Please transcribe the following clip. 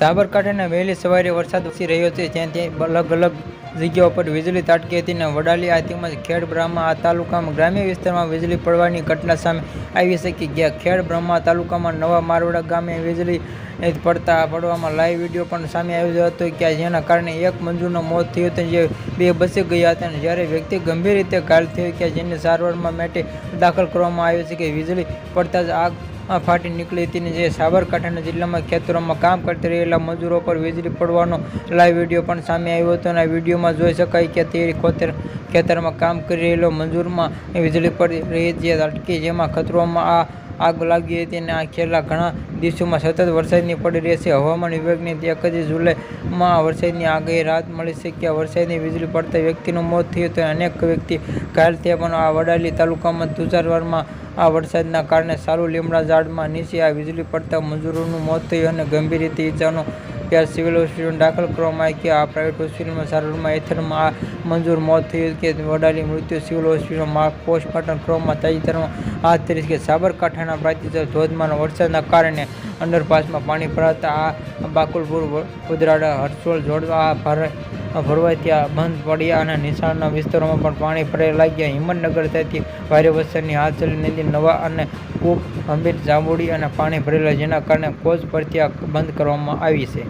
સાબરકાંઠાના વહેલી સવારે વરસાદ વરસી રહ્યો છે, જ્યાં અલગ અલગ જગ્યાઓ પર વીજળી ત્રાટકી હતી અને વડાલી આ તેમજ ખેડ બ્રહ્મા આ તાલુકામાં ગ્રામ્ય વિસ્તારમાં વીજળી પડવાની ઘટના સામે આવી છે. ગયા ખેડ બ્રહ્મા તાલુકામાં નવા મારવાડા ગામે વીજળી પડવામાં લાઈવ વિડીયો પણ સામે આવ્યો હતો, જેના કારણે એક મજૂરનું મોત થયું હતું, જે બે બચી ગયા હતા, જ્યારે વ્યક્તિ ગંભીર રીતે ઘાયલ થયો, જેને સારવાર માટે દાખલ કરવામાં આવ્યો છે. વીજળી પડતા જ આગ ફાટી નીકળી હતી, જે સાબરકાંઠા જિલ્લામાં ખેતરોમાં કામ કરતી રહેલા મજૂરો પર વીજળી પડવાનો લાઈવ વિડીયો પણ સામે આવ્યો હતો. અને આ વિડીયોમાં જોઈ શકાય કે તે ખેતરમાં કામ કરી રહેલો મજૂરમાં વીજળી પડી રહી જે અટકી, જેમાં ખેતરોમાં આગ લાગી હતી. અને આ છેલ્લા ઘણા દિવસોમાં સતત વરસાદની પડી રહેશે. હવામાન વિભાગની 31 જુલાઈમાં વરસાદની આગાહી રાહત મળી છે, કે વરસાદની વીજળી પડતા વ્યક્તિનું મોત થયું હતું, અનેક વ્યક્તિ ઘાયલ થયા. પણ આ વડાલી તાલુકામાં તુષારવારમાં આ વરસાદના કારણે સારું લીમડા ઝાડમાં નીચે આ વીજળી પડતા મજૂરોનું મોત થયું અને ગંભીર રીતે ઈજાનો સિવિલ હોસ્પિટલમાં દાખલ કરવામાં આવી. આ પ્રાઇવેટ હોસ્પિટલમાં સારવારમાં હેઠળમાં આ મજૂર મોત થયું કે વડાલી મૃત્યુ સિવિલ હોસ્પિટલમાં પોસ્ટમોર્ટમ કરવામાં તાજેતરમાં હાથ ધરી છે. સાબરકાંઠાના પ્રાંતિજ ધોધમાર વરસાદના કારણે અંડરપાસમાં પાણી ભરાતા આ બાકુલપુર, ઉદરાડા, હરસોલ જોડવા ભરવાઈ ત્યાં બંધ પડ્યા અને નીચાણના વિસ્તારોમાં પણ પાણી ભરાઈ લાગ્યા. હિંમતનગર ત્યાંથી ભારે વરસાદની હાથચલી નદી નવા અને કૂપ, ગંભીર, જાંબુડી અને પાણી ભરેલા, જેના કારણે કોચ પરથી બંધ કરવામાં આવી છે.